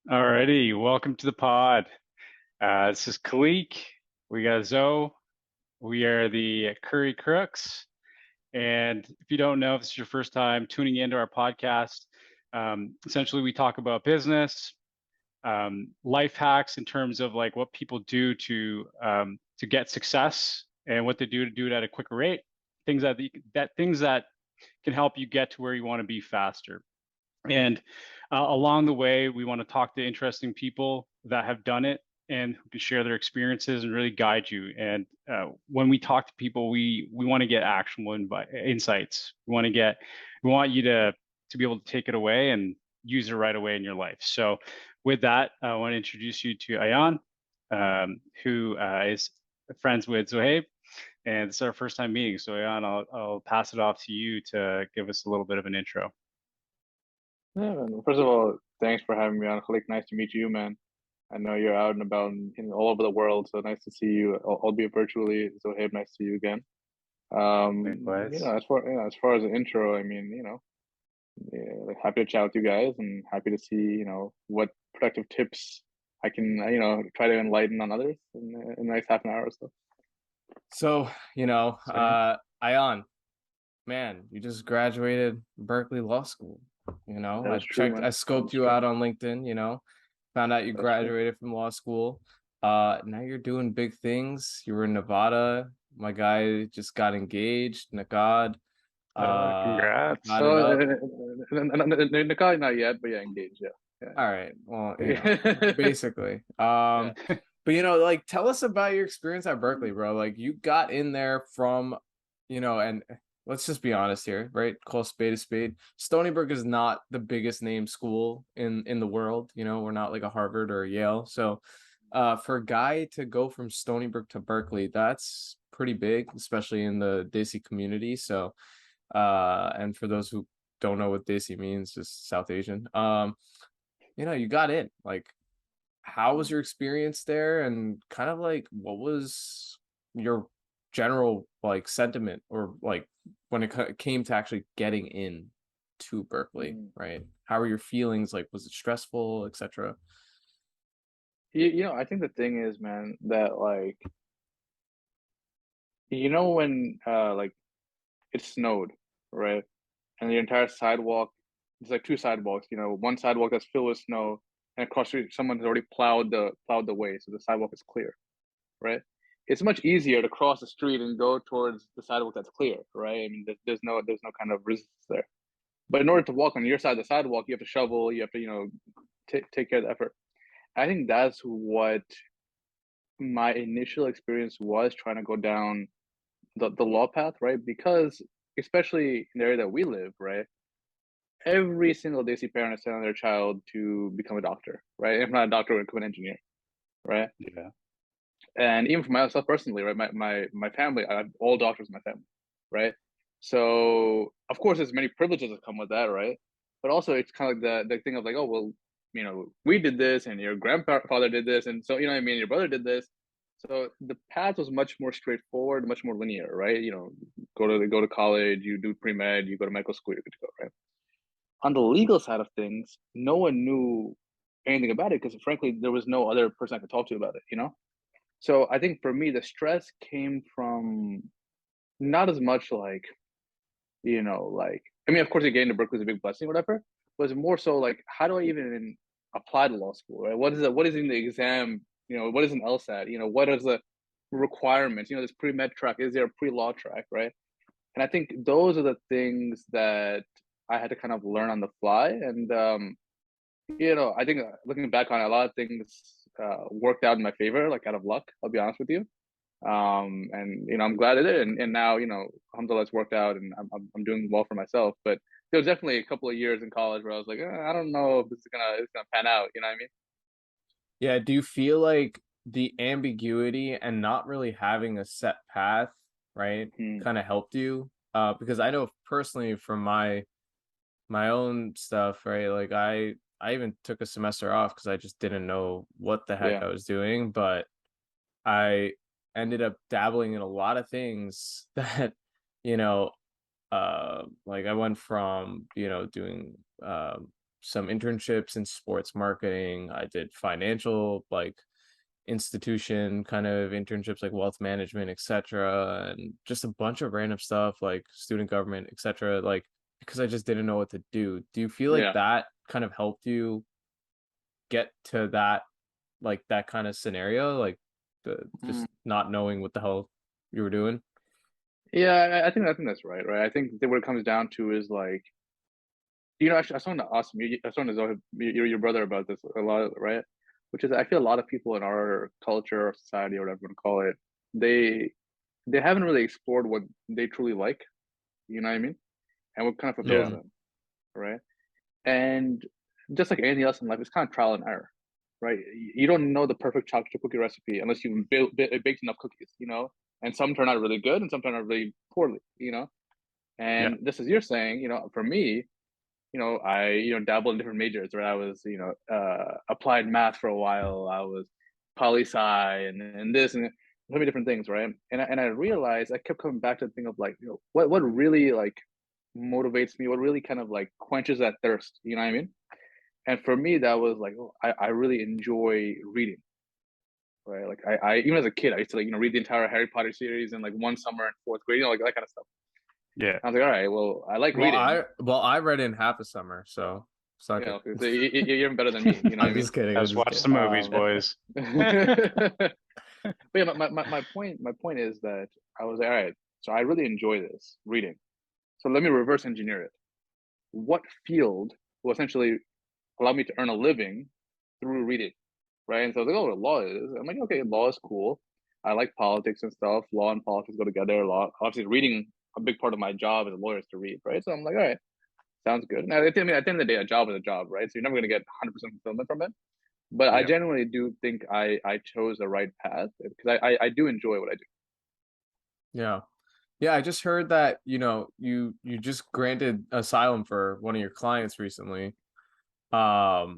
Alrighty, welcome to the pod. This is Khaliq. We got Zo. We are the Curry Crooks. And if you don't know, if this is your first time tuning into our podcast, essentially we talk about business, life hacks in terms of like what people do to get success and what they do to do it at a quicker rate. Things that can help you get to where you want to be faster. And along the way, we want to talk to interesting people that have done it and who can share their experiences and really guide you. And when we talk to people, we want to get actionable insights. We want you to be able to take it away and use it right away in your life. So, with that, I want to introduce you to Ayyan, who is friends with Zohaib, and it's our first time meeting. So, Ayyan, I'll pass it off to you to give us a little bit of an intro. Yeah, man. First of all, thanks for having me on. Khalik, nice to meet you, man. I know you're out and about all over the world, so nice to see you, albeit virtually. So, hey, nice to see you again. Likewise. As far as the intro, yeah, like happy to chat with you guys and happy to see, what productive tips I can, try to enlighten on others in the next half an hour or so. So, Sweet. Ayyan, man, you just graduated Berkeley Law School. That is true, I man. That scoped is you true. out on LinkedIn, found out you That's true. graduated from law school. Now you're doing big things. You were in Nevada. My guy just got engaged, Nakad. Congrats. Got it up. Nakai not yet, but yeah, engaged. Yeah, All right. Well, yeah. basically. Yeah. But like tell us about your experience at Berkeley, bro. Like you got in there from, and let's just be honest here, right? Call spade a spade. Stony Brook is not the biggest name school in the world. We're not like a Harvard or a Yale. So for a guy to go from Stony Brook to Berkeley, that's pretty big, especially in the Desi community. So and for those who don't know what Desi means, just South Asian. You got in. Like, how was your experience there, and kind of like what was your general like sentiment, or like when it came to actually getting in to Berkeley, Mhm. right? How were your feelings? Like, was it stressful, etc.? I think the thing is, man, that like, when like it snowed, right? And the entire sidewalk, it's like two sidewalks, one sidewalk that's filled with snow, and across the street, someone has already plowed the way, so the sidewalk is clear, right? It's much easier to cross the street and go towards the sidewalk that's clear, right? I mean, there's no kind of resistance there. But in order to walk on your side of the sidewalk, you have to shovel, you have to, take care of the effort. I think that's what my initial experience was trying to go down the law path, right? Because especially in the area that we live, right? Every single Desi parent is sending their child to become a doctor, right? If not a doctor, become an engineer, right? Yeah. And even for myself personally, right? My family, I have all doctors in my family, right? So of course there's many privileges that come with that, right? But also it's kind of like the thing of like, oh well, we did this and your grandfather did this, and so what I mean, your brother did this. So the path was much more straightforward, much more linear, right? Go to college, you do pre-med, you go to medical school, you're good to go, right? On the legal side of things, no one knew anything about it because frankly there was no other person I could talk to about it. So I think for me, the stress came from not as much like, like, I mean, of course, getting to Berkeley is a big blessing, or whatever, but it's more so like, how do I even apply to law school, right? What is in the exam? What is an LSAT? What is the requirements? This pre-med track, is there a pre-law track, right? And I think those are the things that I had to kind of learn on the fly. And, I think looking back on it, a lot of things worked out in my favor, like out of luck, I'll be honest with you. And I'm glad it did, and now alhamdulillah it's worked out, and I'm doing well for myself. But there was definitely a couple of years in college where I was like, I don't know if this is gonna pan out. You know what I mean? Yeah. Do you feel like the ambiguity and not really having a set path, right, Hmm. kind of helped you? Because I know personally from my own stuff, right? Like I even took a semester off because I just didn't know what the heck Yeah. I was doing, but I ended up dabbling in a lot of things that, you know, like I went from, doing some internships in sports marketing. I did financial, like institution kind of internships, like wealth management, etc., and just a bunch of random stuff like student government, etc. Like because I just didn't know what to do. Do you feel like Yeah. that kind of helped you get to that, like that kind of scenario, like Mm. just not knowing what the hell you were doing? Yeah, I think that's right, right? I think that what it comes down to is like, actually, I was talking to Asim, I was talking to Zohib, your brother about this a lot, right? Which is, I feel a lot of people in our culture or society or whatever you want to call it, they they haven't really explored what they truly like, you know what I mean? And what kind of fulfills Yeah. Mm, them, right? And just like anything else in life, it's kind of trial and error, right? You don't know the perfect chocolate chip cookie recipe unless you've baked enough cookies, and some turn out really good and some turn out really poorly. Yeah. And just as you're saying, for me, I dabbled in different majors, right? I was applied math for a while. I was poli sci and this and so many different things, right? And I realized I kept coming back to the thing of like, what really like motivates me, what really kind of like quenches that thirst, you know what I mean? And for me, that was like, oh, I really enjoy reading, right? Like I even as a kid, I used to like read the entire Harry Potter series in like one summer in fourth grade, like that kind of stuff. Yeah. I was like, all right, well, I like well reading, i well I read in half a summer, so suck it. so you're even better than me, you know what I I'm mean? just kidding, I'm Let's just watch kidding. the movies, boys. But yeah, my point is that I was like, all right, so I really enjoy this reading. So let me reverse engineer it. What field will essentially allow me to earn a living through reading, right? And so I was like, oh, law is. I'm like, okay, law is cool. I like politics and stuff. Law and politics go together. Law, obviously, reading a big part of my job as a lawyer is to read, right? So I'm like, all right, sounds good. Now, at the end of the day, a job is a job, right? So you're never going to get 100% fulfillment from it. But I Yeah. genuinely do think I chose the right path because I do enjoy what I do. Yeah. Yeah, I just heard that, you just granted asylum for one of your clients recently. How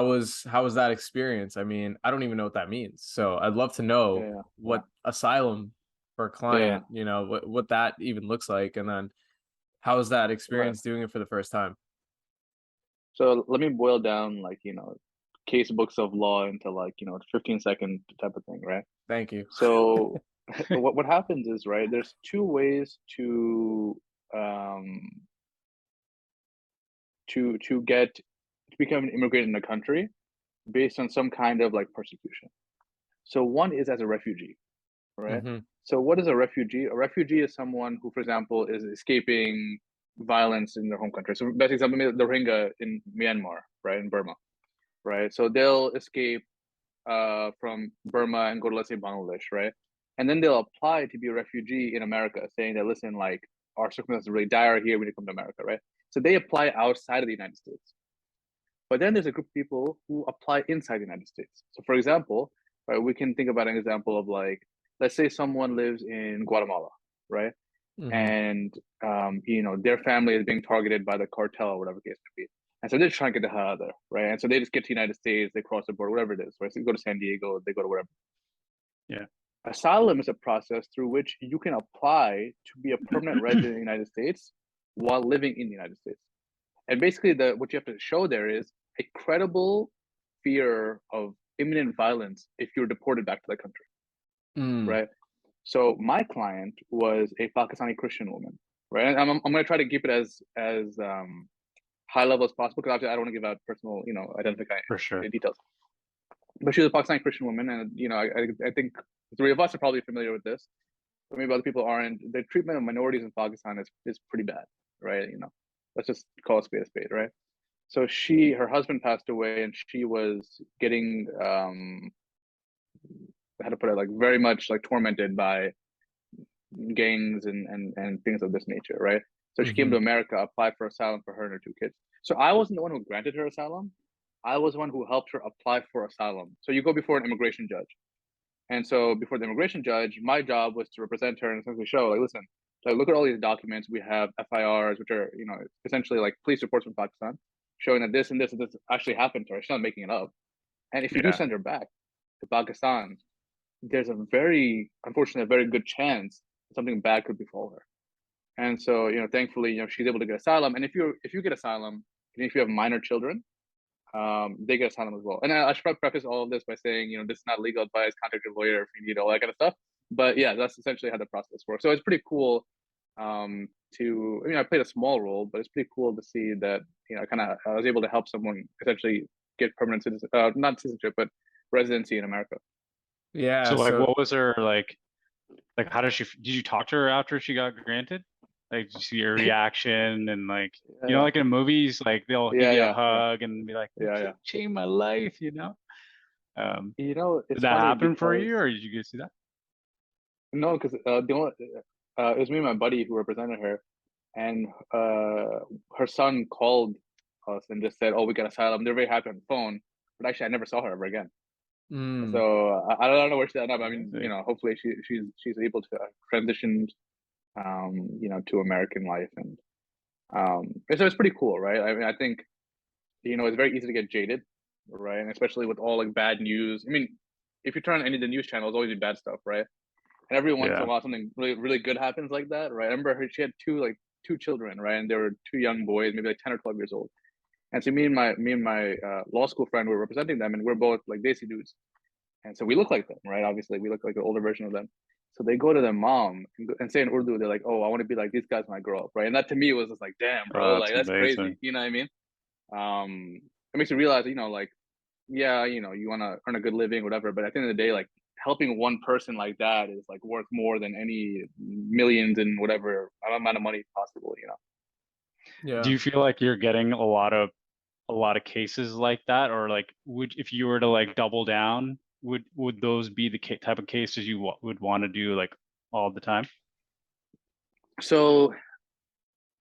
was that experience? I mean, I don't even know what that means. So I'd love to know Yeah, what asylum for a yeah, client, what that even looks like, and then how was that right. experience doing it for the first time? So let me boil down like case books of law into like 15-second type of thing, right? Thank you. So what happens is, right, there's two ways um to become an immigrant in a country based on some kind of like persecution. So one is as a refugee, right? Mm-hmm. So what is a refugee? A refugee is someone who, for example, is escaping violence in their home country. So best example, the Rohingya in Myanmar, right, in Burma, right? So they'll escape from Burma and go to, let's say, Bangladesh, right? And then they'll apply to be a refugee in America, saying that, listen, like our circumstances are really dire here, we need to come to America, right? So they apply outside of the United States. But then there's a group of people who apply inside the United States. So for example, right, we can think about an example of like, let's say someone lives in Guatemala, right? Mm-hmm. And their family is being targeted by the cartel or whatever case may be. And so they're trying to get the hell out of there, right? And so they just get to the United States, they cross the border, whatever it is, right? So they go to San Diego, they go to wherever. Yeah. Asylum is a process through which you can apply to be a permanent resident in the United States while living in the United States. And basically, what you have to show there is a credible fear of imminent violence if you're deported back to the country, Mm. right? So my client was a Pakistani Christian woman, right? And I'm going to try to keep it as high level as possible because obviously I don't want to give out personal, identifying For sure. details. But she was a Pakistani Christian woman, and I think the three of us are probably familiar with this, but maybe other people aren't. The treatment of minorities in Pakistan is pretty bad, right? Let's just call a spade, right? So her husband passed away, and she was getting how to put it, like very much like tormented by gangs and things of this nature, right? So she came Mm-hmm. to America, applied for asylum for her and her two kids. So I wasn't the one who granted her asylum. I was the one who helped her apply for asylum. So you go before an immigration judge. And so before the immigration judge, my job was to represent her and essentially show, like, listen, like, look at all these documents. We have FIRs, which are, essentially like police reports from Pakistan, showing that this and this and this actually happened to her. She's not making it up. And if you do Yeah. send her back to Pakistan, there's a very, unfortunately, a very good chance something bad could befall her. And so, thankfully, she's able to get asylum. And if you get asylum, And if you have minor children, they get asylum as well. And I should probably preface all of this by saying, this is not legal advice, contact your lawyer if you need all that kind of stuff. But yeah, that's essentially how the process works. So it's pretty cool I played a small role, but it's pretty cool to see that, I was able to help someone essentially get permanent citizen, not citizenship, but residency in America. Yeah. So like, So what was her like? How did you talk to her after she got granted? Like, did you see her reaction and like, Yeah, like in movies, like they'll give yeah, you a yeah, yeah, hug and be like, yeah, yeah. changed my life, Did It's that funny happen for because you, or did you get to see that? no, because it was me and my buddy who represented her, and her son called us and just said, "Oh, we got asylum." They're very happy on the phone, but actually, I never saw her ever again. mm, So I don't know where she's at now. But I mean, Amazing. hopefully she's able to transition, to American life, and so it's pretty cool, right? I mean, I think it's very easy to get jaded, right? And especially with all like bad news. I mean, if you turn on any of the news channels, always be bad stuff, right? And every once in a Yeah. while, something really, really good happens like that, right? I remember she had two children, right? And they were two young boys, maybe like 10 or 12 years old. And so me and my law school friend were representing them, and we're both like Desi dudes. And so we look like them, right? Obviously, we look like an older version of them. So they go to their mom and say in Urdu, they're like, "Oh, I want to be like these guys when I grow up," right? And that to me was just like, "Damn, bro, Oh, like that's that's crazy." amazing. You know what I mean? It makes you realize, like, yeah, you want to earn a good living, whatever. But at the end of the day, like helping one person like that is like worth more than any millions and whatever amount of money possible. Do yeah. you feel like you're getting a lot of cases like that, or like, if you were to like double down, would those be the type of cases you would want to do like all the time? So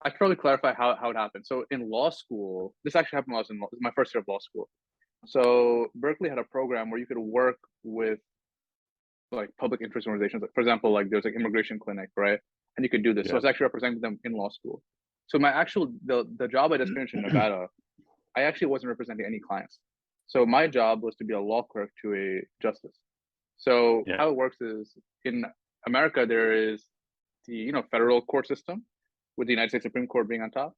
I should probably clarify how it happened. So in law school, this actually happened when I was in law, this is my first year of law school. So Berkeley had a program where you could work with like public interest organizations. Like, for example, like there's like immigration clinic, right? And you could do this. So I Yeah. was actually representing them in law school. So my actual the job I just finished in Nevada, I actually wasn't representing any clients. So my job was to be a law clerk to a justice. So Yeah. how it works is in America there is the federal court system with the United States Supreme Court being on top,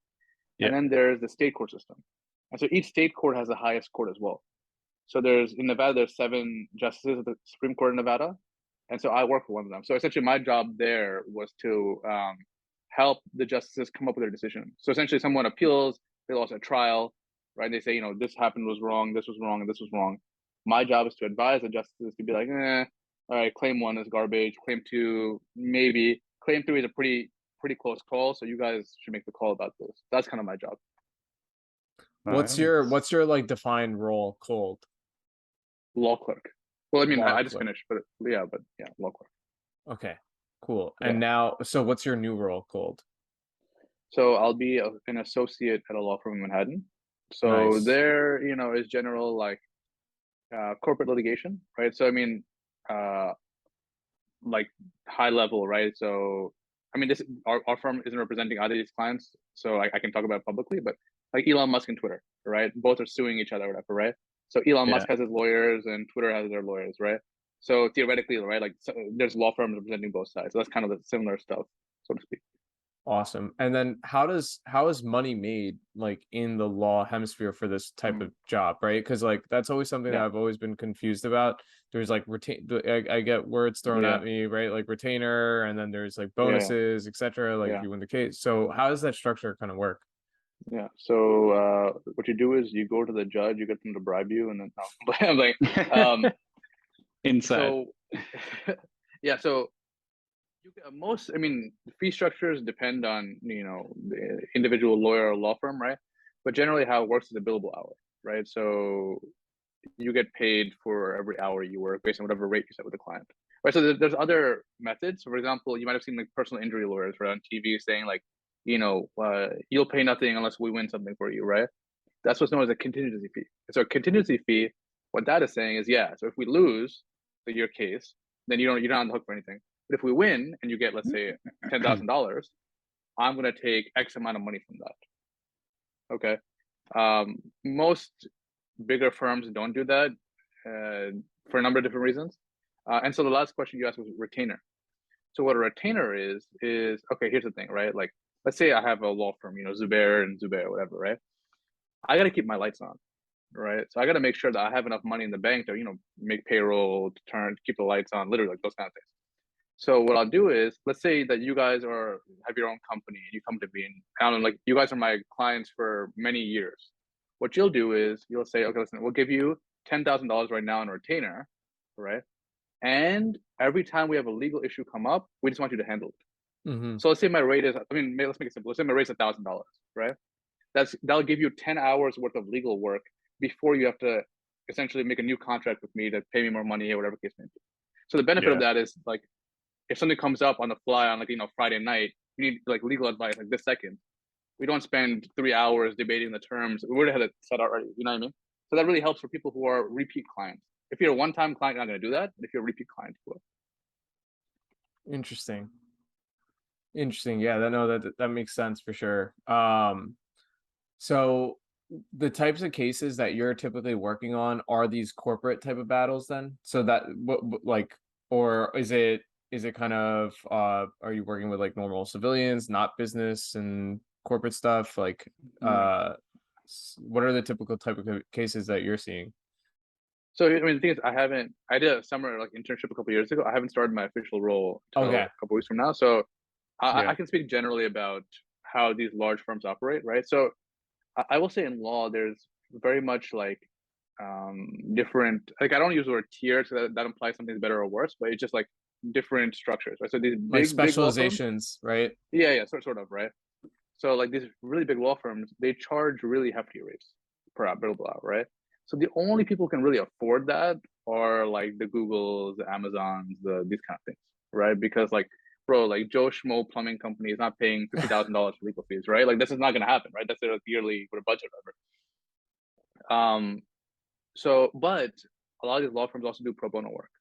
and Yeah. then there's the state court system. And so each state court has the highest court as well. So in Nevada, there's 7 justices of the Supreme Court in Nevada, and so I work for one of them. So essentially, my job there was to help the justices come up with their decision. So essentially, someone appeals, they lost a trial, right? They say, this happened was wrong, this was wrong, and this was wrong. My job is to advise the justices to be like, all right, claim 1 is garbage, claim 2 maybe, claim 3 is a pretty close call. So you guys should make the call about this. That's kind of my job. Nice. What's your like defined role called? Law clerk. Well, I mean, Law I just clerk. finished, but yeah, law clerk. Okay, cool. Yeah. And now, so what's your new role called? So I'll be an associate at a law firm in Manhattan. So Nice. there, is general like corporate litigation, right? So I mean, like high level, right? So I mean, this our firm isn't representing either of these clients, so I can talk about it publicly. But like Elon Musk and Twitter, right? Both are suing each other, whatever, right? So Elon Yeah. Musk has his lawyers and Twitter has their lawyers, right? So theoretically, right, like there's law firms representing both sides. So that's kind of the similar stuff, so to speak. Awesome. And then how is money made like in the law hemisphere for this type Mm. of job, right? Because like that's always something that Yeah, I've always been confused about. There's like I get words thrown yeah, at me, right? Like retainer, and then there's like yeah, bonuses, etc. Like if yeah, you win the case. So how does that structure kind of work? yeah. So what you do is you go to the judge, you get them to bribe you, and then no. I'm like, Inside. so yeah, so I mean, the fee structures depend on the individual lawyer or law firm, right? But generally, how it works is a billable hour, right? So you get paid for every hour you work based on whatever rate you set with the client, right? So there's other methods. So for example, you might have seen like personal injury lawyers right on TV saying like, you'll pay nothing unless we win something for you, right? That's what's known as a contingency fee. So a contingency fee, what that is saying is, yeah, so if we lose your case, then you're not on the hook for anything. But if we win and you get, let's say, $10,000, I'm going to take X amount of money from that. Okay. Most bigger firms don't do that for a number of different reasons. And so the last question you asked was retainer. So what a retainer is okay, here's the thing, right? Like, let's say I have a law firm, Zubair and Zubair, whatever, right? I got to keep my lights on, right? So I got to make sure that I have enough money in the bank to, make payroll, to keep the lights on, literally like those kind of things. So what I'll do is, let's say that you guys have your own company and you come to me and I don't know, like you guys are my clients for many years. What you'll do is you'll say, okay, listen, we'll give you $10,000 right now in a retainer, right? And every time we have a legal issue come up, we just want you to handle it. Mm-hmm. So let's say my rate is, let's make it simple. Let's say my rate is $1,000, right? That'll give you 10 hours worth of legal work before you have to essentially make a new contract with me to pay me more money or whatever case may be. So the benefit of Yeah. that is like, if something comes up on the fly on Friday night, you need like legal advice like this second. We don't spend 3 hours debating the terms. We already had it set out already. You know what I mean? So that really helps for people who are repeat clients. If you're a one-time client, you're not going to do that. But if you're a repeat client, you will. Interesting. Yeah, that makes sense for sure. So the types of cases that you're typically working on are these corporate type of battles then? So that like, or is it kind of are you working with like normal civilians, not business and corporate stuff? Like what are the typical type of cases that you're seeing? So the thing is, I did a summer like internship a couple of years ago. I haven't started my official role until Okay. a couple of weeks from now. So Yeah. I can speak generally about how these large firms operate, right? So I will say in law, there's very much like different, like I don't use the word tier, so that implies something's better or worse, but it's just like different structures, right? So these Like big law firms, specializations, right? yeah, sort of, right? So like these really big law firms, they charge really hefty rates per hour, blah, blah, blah, right? So the only people who can really afford that are like the Googles, the Amazons, these kind of things, right? Because like, bro, like Joe Schmo plumbing company is not paying $50,000 for legal fees, right? Like this is not gonna happen, right? That's their yearly with a budget, whatever. So, but a lot of these law firms also do pro bono work.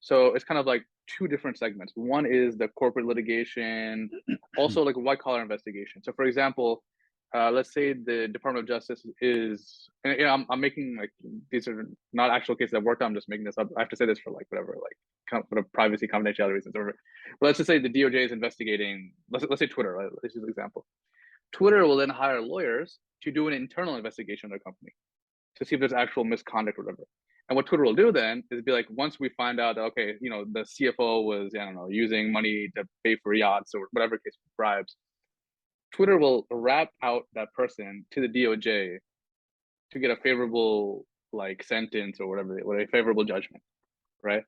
So it's kind of like two different segments. One is the corporate litigation, also like white collar investigation. So, for example, let's say the Department of Justice is, and, I'm making like these are not actual cases I've worked on. I'm just making this up. I have to say this for like whatever, like for privacy, confidentiality reasons, or whatever. But let's just say the DOJ is investigating. Let's say Twitter. Right? Let's use an example. Twitter will then hire lawyers to do an internal investigation of their company to see if there's actual misconduct or whatever. And what Twitter will do then is be like, once we find out that, okay, the CFO was, I don't know, using money to pay for yachts or whatever case, bribes, Twitter will wrap out that person to the DOJ to get a favorable like sentence or whatever, a favorable judgment, right?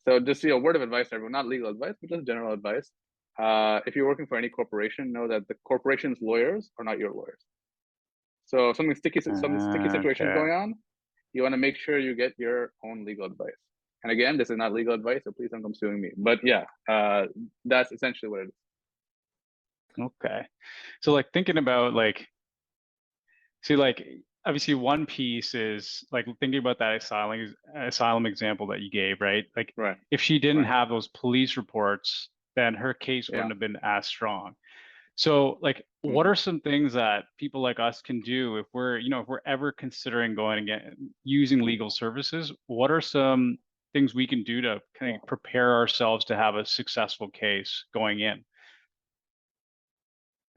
So just a word of advice to everyone, not legal advice, but just general advice. If you're working for any corporation, know that the corporation's lawyers are not your lawyers. So if some sticky situations Okay. going on, you want to make sure you get your own legal advice. And again, this is not legal advice, so please don't come suing me. But yeah, that's essentially what it is. Okay. So like thinking about like, see, like obviously one piece is like thinking about that asylum example that you gave, right? Like Right. if she didn't Right. have those police reports, then her case Yeah. wouldn't have been as strong. So like what are some things that people like us can do if we're, if we're ever considering going again using legal services? What are some things we can do to kind of prepare ourselves to have a successful case going in?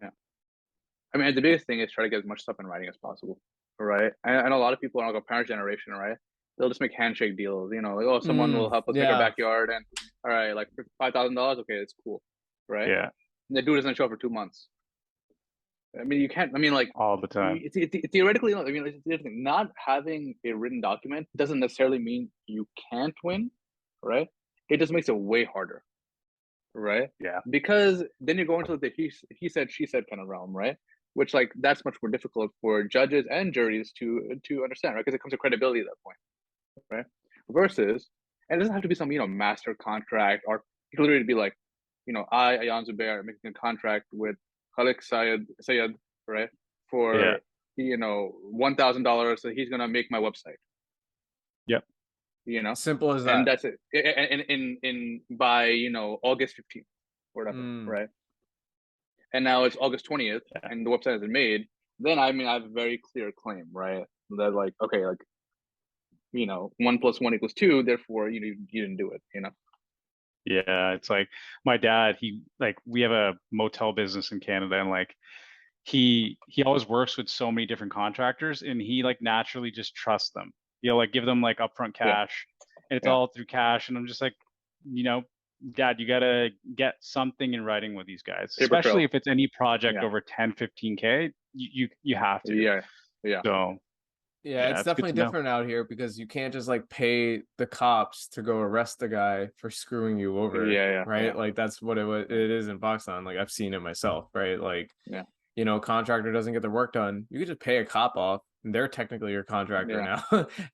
Yeah. I mean, the biggest thing is try to get as much stuff in writing as possible. Right. I know a lot of people are like a parent generation, right? They'll just make handshake deals, like, oh, someone will help us make a backyard and all right, like for $5,000, okay, it's cool. Right. Yeah. And the dude doesn't show up for 2 months. I mean, you can't. I mean, like All the time. theoretically, I mean, it's the thing. Not having a written document doesn't necessarily mean you can't win, right? It just makes it way harder, right? Yeah. Because then you go into the he said she said kind of realm, right? Which like that's much more difficult for judges and juries to understand, right? Because it comes to credibility at that point, right? Versus, and it doesn't have to be some master contract, or it could literally be like, I Ayyan Zubair making a contract with Khaliq Sayed, right? Yeah. For $1,000, so he's gonna make my website. Yep. Simple as and that. that's it. And in by August 15th, or whatever, right? And now it's August 20th, and the website hasn't made. Then I mean, I have a very clear claim, right? That like, okay, like 1 + 1 = 2. Therefore, you didn't do it. Yeah, it's like my dad, we have a motel business in Canada, and like he always works with so many different contractors, and he like naturally just trusts them. He'll like give them like upfront Yeah. cash, and it's Yeah. all through cash. And I'm just like, you know, Dad, you gotta get something in writing with these guys, Paper trail. especially if it's any project Yeah. over 10, 15K. You have to. Yeah. Yeah. So Yeah, it's it's good definitely to know. different out here because you can't just like pay the cops to go arrest the guy for screwing you over, Yeah. right? Yeah. Like that's what it is in Pakistan. Like I've seen it myself, right? Like, Yeah. you know, contractor doesn't get their work done, you could just pay a cop off, and they're technically your contractor Yeah.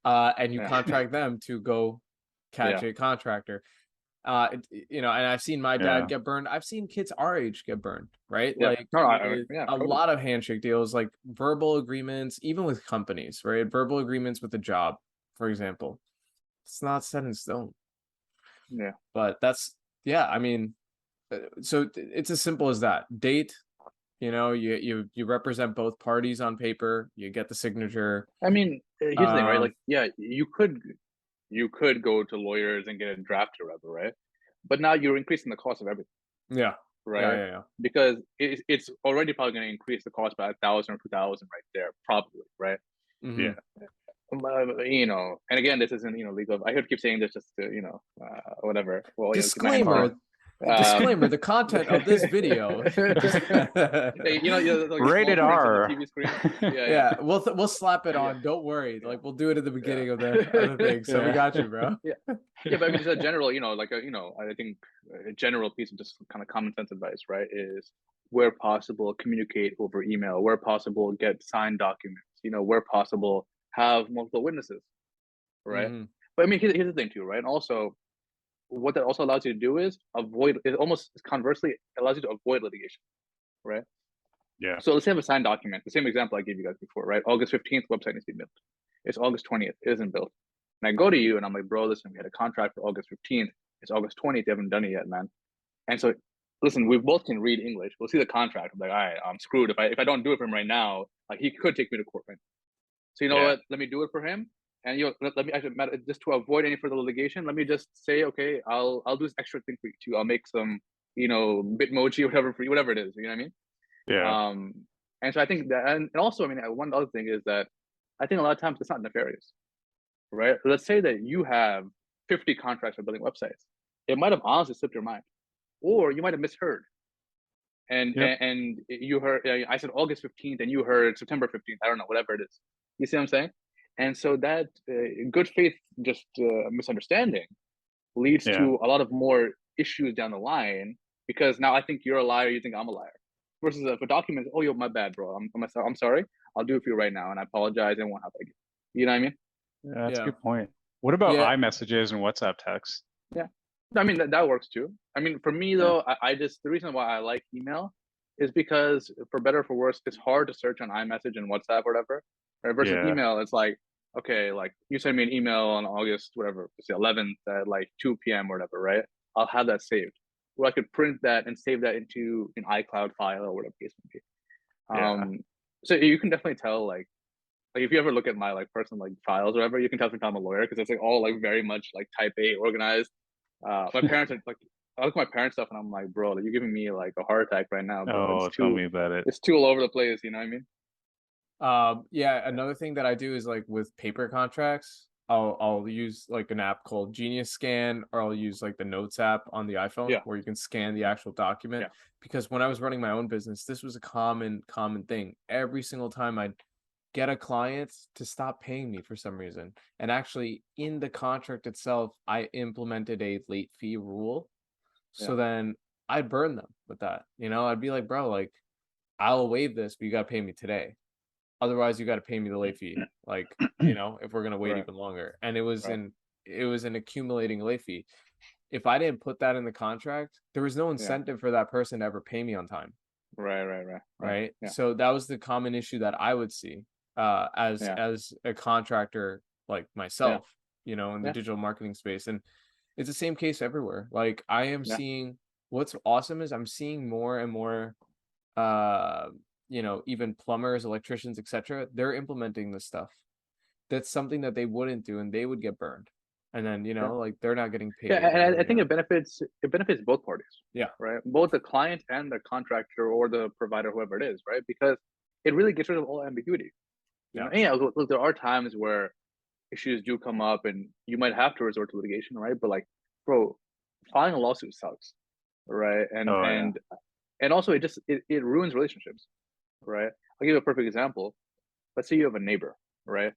now, and you Yeah. contract them to go catch Yeah. a contractor. You know, and I've seen my dad Yeah. get burned. I've seen kids our age get burned, right? Yeah. Like No, with yeah, a totally. lot of handshake deals, like verbal agreements, even with companies, right? Verbal agreements with the job, for example. It's not set in stone. Yeah. But that's, yeah, I mean, so it's as simple as that. Date, you know, you represent both parties on paper, you get the signature. I mean, here's the thing, right? Um, Like, yeah, you could go to lawyers and get a draft or whatever, right? But now you're increasing the cost of everything, yeah. right? Yeah. Because it's already probably going to increase the cost by 1,000 or 2,000 right there, probably, right? Mhm. You know, and again, this isn't legal. I heard keep saying this just to whatever. Well, keep my hands Disclaimer. clean. Disclaimer, the content of this video. Hey, like the Rated small prints on the R. TV screen. Yeah. Yeah, we'll slap it Yeah. on. Don't worry. Yeah. Like we'll do it at the beginning Yeah. of the thing. So we Yeah. got you, bro. Yeah, but I mean, just a general, like I think a general piece of just kind of common sense advice, right, is where possible, communicate over email. Where possible, get signed documents. Where possible, have multiple witnesses, right? Mhm. But I mean, here's the thing too, right? And also, what that also allows you to do is avoid. It almost conversely allows you to avoid litigation, right? Yeah. So let's say I have a signed document. The same example I gave you guys before, right? August 15th, website needs to be built. It's August 20th. It isn't built. And I go to you and I'm like, bro, listen, we had a contract for August 15th. It's August 20th. You haven't done it yet, man. And so, listen, we both can read English. We'll see the contract. I'm like, all right, I'm screwed. If I don't do it for him right now, like he could take me to court. Right? So you know what? Let me do it for him. And let me actually, just to avoid any further litigation, let me just say, okay, I'll do this extra thing for you too. I'll make some, Bitmoji, whatever for you, whatever it is. You know what I mean? Yeah. And so I think that, and also, I mean, one other thing is that I think a lot of times it's not nefarious, right? Let's say that you have 50 contracts for building websites. It might have honestly slipped your mind, or you might have misheard. And Yep. and you heard, I said August 15th, and you heard September 15th. I don't know, whatever it is. You see what I'm saying? And so that good faith, just misunderstanding, leads Yeah. to a lot of more issues down the line, because now I think you're a liar, you think I'm a liar. Versus if a document, oh, yo, my bad, bro. I'm sorry. I'll do it for you right now, and I apologize and won't happen again. You know what I mean? Yeah, that's a Yeah. good point. What about Yeah. iMessages and WhatsApp text? Yeah. I mean, that works too. I mean, for me though, I just, the reason why I like email is because, for better or for worse, it's hard to search on iMessage and WhatsApp or whatever. Right? Versus Yeah. email, it's like, okay, like you send me an email on August, whatever, it's the 11th at like 2 p.m. or whatever, right? I'll have that saved. Or I could print that and save that into an iCloud file or whatever case may be. Yeah. So you can definitely tell, like if you ever look at my like personal like files or whatever, you can tell I'm a lawyer, because it's like all like very much like type A organized. My parents are like, I look at my parents' stuff and I'm like, bro, like, you're giving me like a heart attack right now, bro. Oh, tell me about it. It's too all over the place. You know what I mean? Yeah, another thing that I do is like with paper contracts, I'll use like an app called Genius Scan, or I'll use like the Notes app on the iPhone where you can scan the actual document. Yeah. Because when I was running my own business, this was a common thing. Every single time I'd get a client to stop paying me for some reason. And actually in the contract itself, I implemented a late fee rule. So then I'd burn them with that. I'd be like, bro, like I'll waive this, but you gotta pay me today. Otherwise you gotta pay me the late fee. Like, if we're gonna wait even longer. And it was an accumulating late fee. If I didn't put that in the contract, there was no incentive for that person to ever pay me on time. Right. Yeah. So that was the common issue that I would see as a contractor like myself, in the digital marketing space. And it's the same case everywhere. Like I am seeing, what's awesome is I'm seeing more and more even plumbers, electricians, etc. They're implementing this stuff. That's something that they wouldn't do, and they would get burned. and then Yeah. like they're not getting paid. Yeah, and I think yeah. it benefits both parties. Yeah. Right, both the client and the contractor or the provider, whoever it is, right? Because it really gets rid of all ambiguity. Yeah. And yeah, look, there are times where issues do come up, and you might have to resort to litigation, right? But like, bro, filing a lawsuit sucks, right? And Oh yeah. and also it ruins relationships, right? I'll give you a perfect example. Let's say you have a neighbor, right?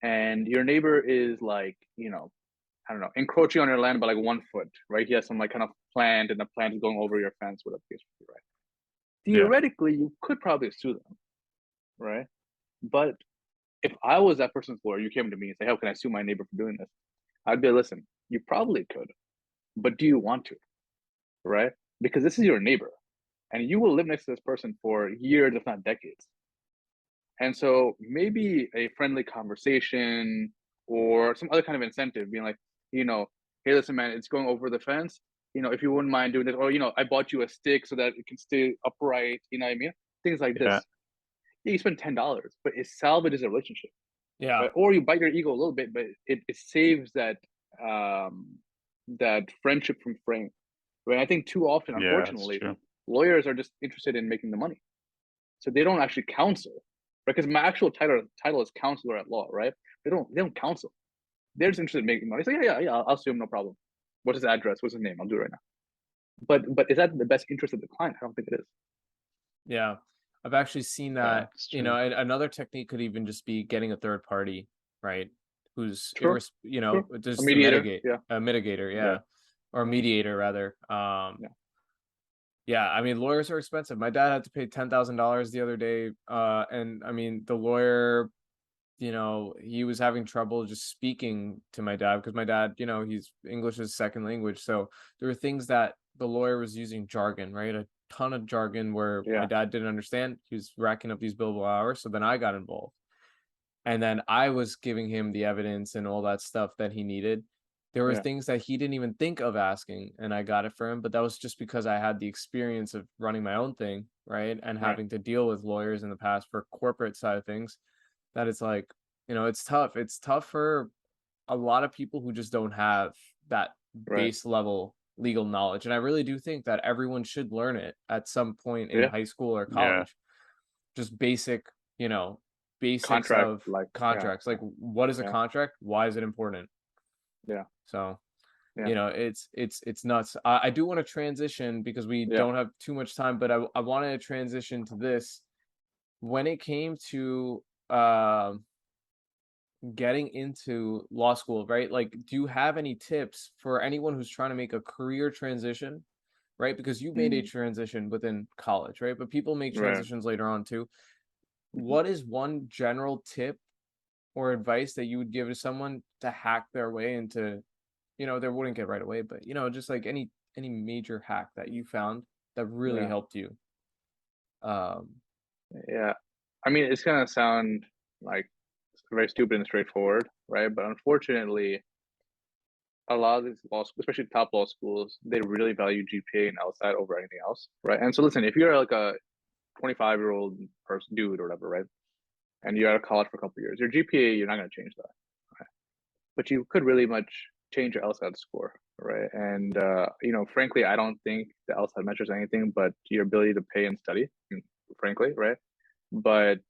And your neighbor is like, I don't know, encroaching on your land by like 1 foot, right? He has some like kind of plant, and the plant is going over your fence, whatever the case may be, right? Yeah. Theoretically, you could probably sue them, right? But if I was that person's lawyer, you came to me and say, "How can I sue my neighbor for doing this?" I'd be, listen, you probably could, but do you want to, right? Because this is your neighbor, and you will live next to this person for years, if not decades. And so maybe a friendly conversation or some other kind of incentive, being like, hey, listen, man, it's going over the fence. If you wouldn't mind doing this, or I bought you a stick so that it can stay upright. You know what I mean? Things like Yeah. this. Yeah, you spend $10, but it salvages a relationship, Yeah. right? Or you bite your ego a little bit, but it saves that friendship from fraying. Right? I think too often, Yeah, that's unfortunately, true. lawyers are just interested in making the money, so they don't actually counsel. Right? Because my actual title is counselor at law, right? They don't counsel. They're just interested in making money. So yeah, I'll sue him, no problem. What's his address? What's his name? I'll do it right now. But is that in the best interest of the client? I don't think it is. Yeah. I've actually seen Yeah, that, it's true. another technique could even just be getting a third party, right? Who's, Sure, sure. A just to mediator, mitigate, yeah, a mitigator, Yeah. yeah. Or a yeah, mediator rather. yeah, Yeah, I mean, lawyers are expensive. My dad had to pay $10,000 the other day. And I mean, the lawyer, he was having trouble just speaking to my dad because my dad, he's English is second language. So there were things that the lawyer was using jargon, right? A ton of jargon where my yeah, dad didn't understand. He was racking up these billable hours. So then I got involved. And then I was giving him the evidence and all that stuff that he needed. There were yeah, things that he didn't even think of asking, and I got it for him. But that was just because I had the experience of running my own thing, right? And right, having to deal with lawyers in the past for corporate side of things. That it's like, it's tough. It's tough for a lot of people who just don't have that right, base level legal knowledge. And I really do think that everyone should learn it at some point in yeah. high school or Yeah. college. Just basic, basics Contract, of like, yeah, contracts. Like, what is a yeah, contract? Why is it important? yeah, So, yeah, it's nuts. I do want to transition because we yeah. don't have too much time, but I wanted to transition to this. When it came to getting into law school, right? Like, do you have any tips for anyone who's trying to make a career transition, right? Because you made a Mm, transition within college, right? But people make right. transitions later on too. Mhm. What is one general tip or advice that you would give to someone to hack their way into, they wouldn't get right away, but just like any major hack that you found that really Yeah, helped you? Um, yeah. I mean, it's gonna sound like very stupid and straightforward, right? But unfortunately, a lot of these law schools, especially top law schools, they really value GPA and LSAT over anything else, right? And so, listen, if you're like a 25-year-old person, dude, or whatever, right, and you're out of college for a couple of years, your GPA, you're not gonna change that, right? But you could really much change your LSAT score, right? And frankly, I don't think the LSAT measures anything but your ability to pay and study, frankly, right? But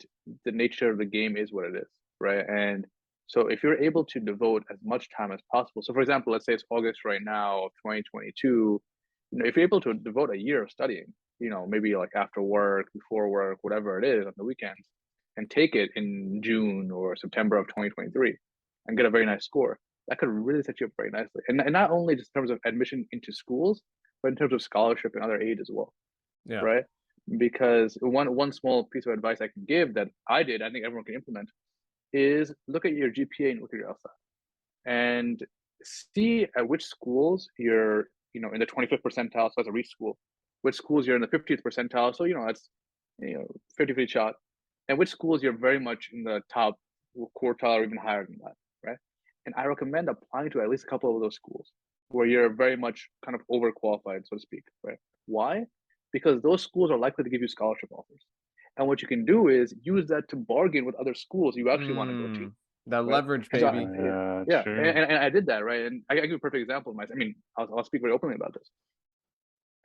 the nature of the game is what it is, right? And so if you're able to devote as much time as possible, so for example, let's say it's August right now of 2022, if you're able to devote a year of studying, maybe like after work, before work, whatever it is on the weekends, and take it in June or September of 2023 and get a very nice score, that could really set you up very nicely. And not only just in terms of admission into schools, but in terms of scholarship and other aid as well, yeah. right? Because one small piece of advice I can give that I did, I think everyone can implement, is look at your GPA and look at your LSAT and see at which schools you're, in the 25th percentile, so that's a reach school, which schools you're in the 50th percentile, so that's 50-50 shot, and which schools you're very much in the top quartile or even higher than that, right? And I recommend applying to at least a couple of those schools where you're very much kind of overqualified, so to speak, right? Why? Because those schools are likely to give you scholarship offers. And what you can do is use that to bargain with other schools you actually want to go to. That right? leverage, And so baby. yeah, True. and I did that, right? And I give you a perfect example of myself. I mean, I'll speak very openly about this.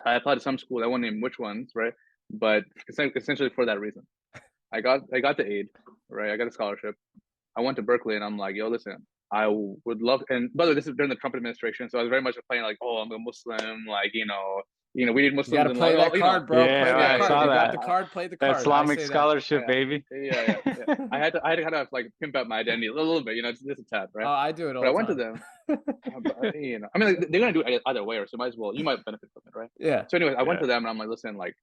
I applied to some school. I won't name which ones, right? But essentially for that reason, I got the aid, right? I got a scholarship. I went to Berkeley, and I'm like, yo, listen, I would love. And by the way, this is during the Trump administration, so I was very much playing like, oh, I'm a Muslim, like we need You Muslims got to in play like, that oh, card, bro. Play Yeah, that I yeah, card. saw You got that. the card. Play the That card. I Islamic say that. scholarship, yeah, baby. yeah. I had to kind of like pimp out my identity a little bit, just a tad, right? Oh, I do it all But I the went to time. them, but, I mean, like, they're gonna do it either way, so might as well. You might benefit from it, right? Yeah. So, anyways, I went Yeah. to them and I'm like, listen, like,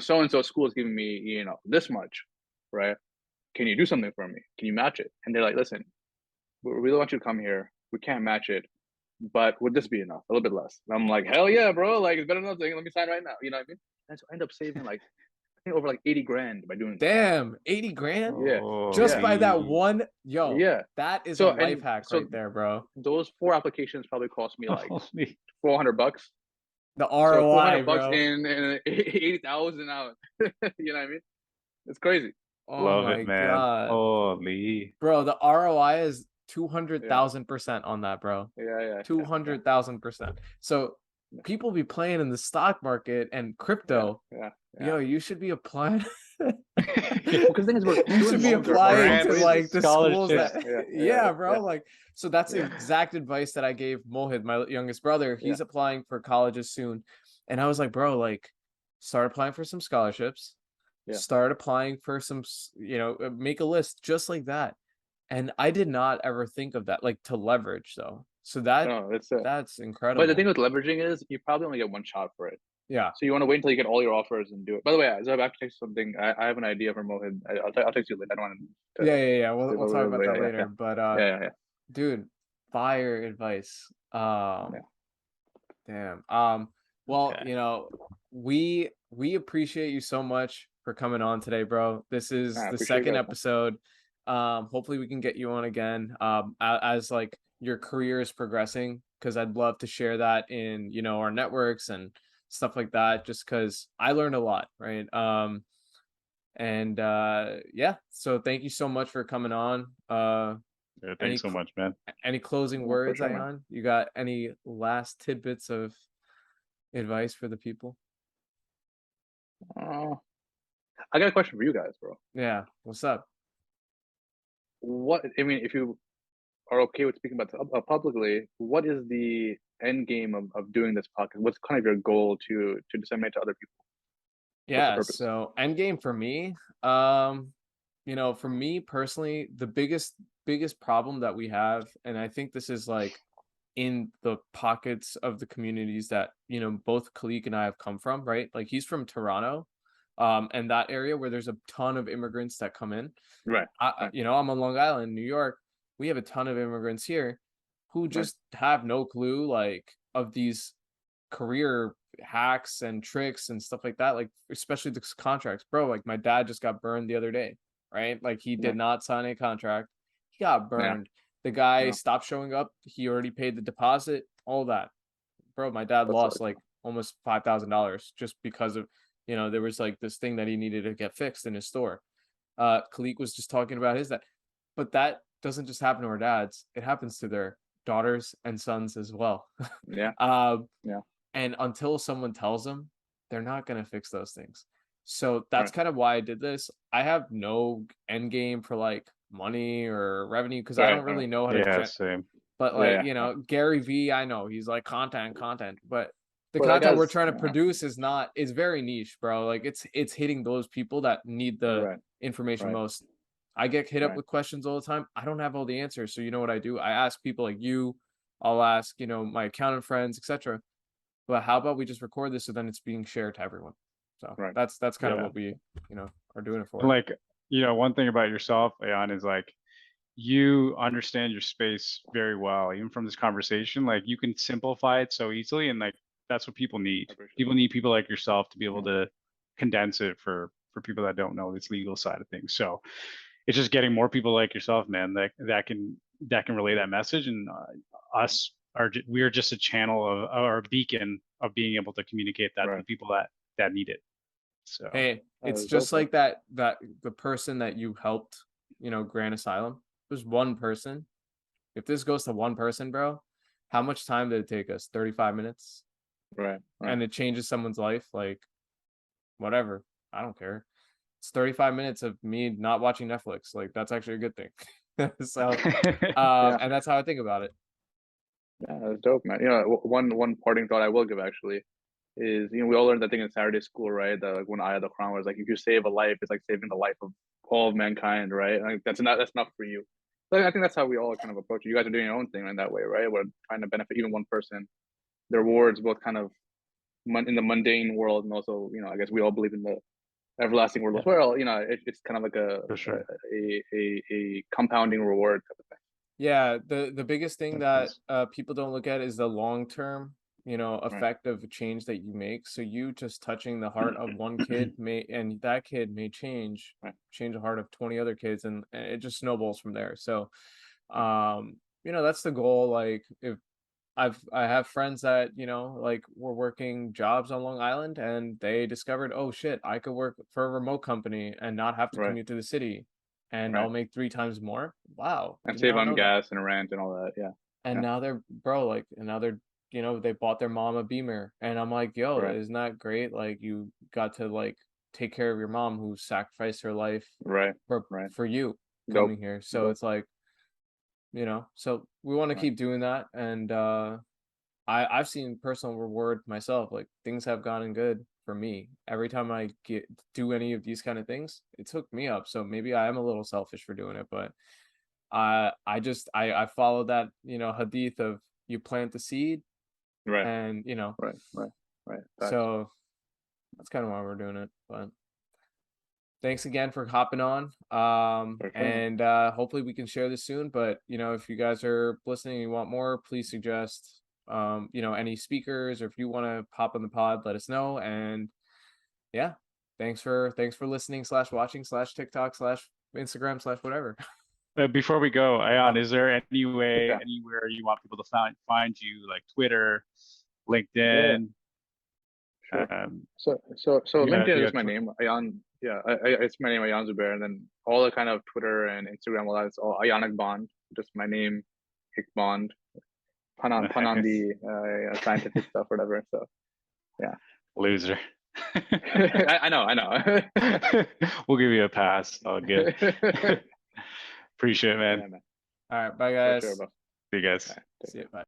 so and so school is giving me, this much, right? Can you do something for me? Can you match it? And they're like, listen, we really want you to come here. We can't match it, but would this be enough? A little bit less. And I'm like, hell yeah, bro! Like, it's better than nothing. Let me sign right now. You know what I mean? And so I end up saving like I think over like 80 grand by doing that. Damn, 80 grand Yeah, just by that Holy. one. Yo, yeah. that is So a life and hack so right there, bro. those 4 applications probably cost me like Holy. $400. The So ROI, $400 bro. in and 80,000 out. You know what I mean? It's crazy. Oh Love my it, man. god, Holy. bro. The ROI is Yeah, 200,000% on that, bro. yeah. 200,000%. So people be playing in the stock market and crypto. Yeah. Yo, you should be applying. Well, because the thing is, You should student be loans are applying to grants, like the schools scholarships. that Yeah, bro. Like, so that's the Yeah. exact advice that I gave Mohid, my youngest brother. He's applying for colleges soon. And I was like, bro, like, start applying for some scholarships. Yeah. Start applying for some, make a list just like that. And I did not ever think of that, like, to leverage though. So No, that's incredible. but the thing with leveraging is you probably only get one shot for it. Yeah. So you want to wait until you get all your offers and do it. By the way, Zab, I have to text you something. I have an idea for Mohid. I'll text you later. I don't want to. Yeah. We'll talk about that later. But Yeah. dude, fire advice. Damn. Well, Okay. we appreciate you so much for coming on today, bro. This is I the appreciate second you guys, man. episode. Hopefully we can get you on again. As like your career is progressing, because I'd love to share that in our networks and stuff like that. Just because I learned a lot, right? And yeah. So thank you so much for coming on. Yeah, thanks so much, man. Any closing Yeah, for words, sure, man. Ayyan? You got any last tidbits of advice for the people? I got a question for you guys, bro. Yeah. What's up? If you are okay with speaking about publicly, what is the end game of doing this podcast? What's kind of your goal to disseminate to other people? Yeah. purpose? So end game for me, for me personally, the biggest problem that we have, and I think this is like in the pockets of the communities that both Khaliq and I have come from, right? Like he's from Toronto, and that area where there's a ton of immigrants that come in. Right. I'm on Long Island, New York. We have a ton of immigrants here who just have no clue, like, of these career hacks and tricks and stuff like that. Like, especially the contracts, bro. Like, my dad just got burned the other day, right? Like, he did not sign a contract. He got burned. The guy stopped showing up. He already paid the deposit, all that. Bro, my dad lost like almost $5,000 just because of, there was like this thing that he needed to get fixed in his store. Khaliq was just talking about but that doesn't just happen to our dads. It happens to their daughters and sons as well. Yeah. And until someone tells them, they're not going to fix those things. So that's kind of why I did this. I have no end game for like money or revenue because I don't really know how to. Yeah, same. But like, Gary V, I know he's like content, but the content we're trying to produce is very niche, bro. Like it's hitting those people that need the information most. I get hit up with questions all the time. I don't have all the answers. So you know what I do? I ask people like you. I'll ask, my accountant friends, etc. But how about we just record this so then it's being shared to everyone? So that's kind of what we, are doing it for. Like, one thing about yourself, Ayyan, is like you understand your space very well. Even from this conversation, like you can simplify it so easily, and like that's what people need. People need people like yourself to be able to condense it for people that don't know this legal side of things. So it's just getting more people like yourself, man, that can relay that message, and we are just a channel or a beacon of being able to communicate that to people that need it. So hey, it's just like that the person that you helped, grant asylum. was one person, if this goes to one person, bro, how much time did it take us? 35 minutes? Right. And it changes someone's life, like whatever. I don't care. It's 35 minutes of me not watching Netflix. Like that's actually a good thing. So Yeah. and that's how I think about it. Yeah, that's dope, man. You know, one parting thought I will give actually is, you know, we all learned that thing in Saturday school, right? That like when Aya the Quran was like, if you save a life, it's like saving the life of all of mankind, right? Like that's enough for you. So I think that's how we all kind of approach it. You guys are doing your own thing in that way, right? We're trying to benefit even one person. The rewards both kind of in the mundane world, and also, you know, I guess we all believe in the everlasting world as well. You know, it's kind of like For sure. a compounding reward type of thing. Yeah, the biggest thing that Yes. people don't look at is the long term, you know, Right. effect of a change that you make. So you just touching the heart of one kid may, and that kid may change Right. the heart of 20 other kids, and it just snowballs from there. So Right. you know, that's the goal. Like if I have friends that, you know, like were working jobs on Long Island and they discovered, oh shit, I could work for a remote company and not have to Right. commute to the city and Right. I'll make 3 times more. Wow, And did save not on know that. gas and rent and all that. Yeah. And Yeah. now they're, bro, like, and now they're, you know, they bought their mom a Beamer. And I'm like, yo, Right. isn't that great? Like you got to like take care of your mom who sacrificed her life Right. Right. for you Dope. coming here. So Dope. it's like, you know, so we want to Right. keep doing that. And I've seen personal reward myself. Like things have gotten good for me every time I do any of these kind of things. It took me up, so maybe I am a little selfish for doing it, but I follow that, you know, hadith of you plant the seed, Right. and you know, Right. Right. Right. Facts. so that's kind of why we're doing it. But thanks again for hopping on. For sure, man. And hopefully we can share this soon. But you know, if you guys are listening and you want more, please suggest you know, any speakers, or if you want to pop on the pod, let us know. And yeah, thanks for listening slash watching slash TikTok slash Instagram slash whatever. Before we go, Ayyan, is there any way, Yeah. anywhere you want people to find you, like Twitter, Yeah. LinkedIn? Sure. Um, So LinkedIn you is got my name, Ayyan. Yeah, it's my name, Ayyan Zubair, and then all the kind of Twitter and Instagram, all that's all Ayyanic Bond, just my name, Hick Bond, pun on nice. the scientific stuff, whatever. So yeah, Loser. I know. We'll give you a pass. All good. Appreciate it, man. Yeah, man, All right, bye for sure, guys. bro. See you guys. All right, take See care. you. Bye.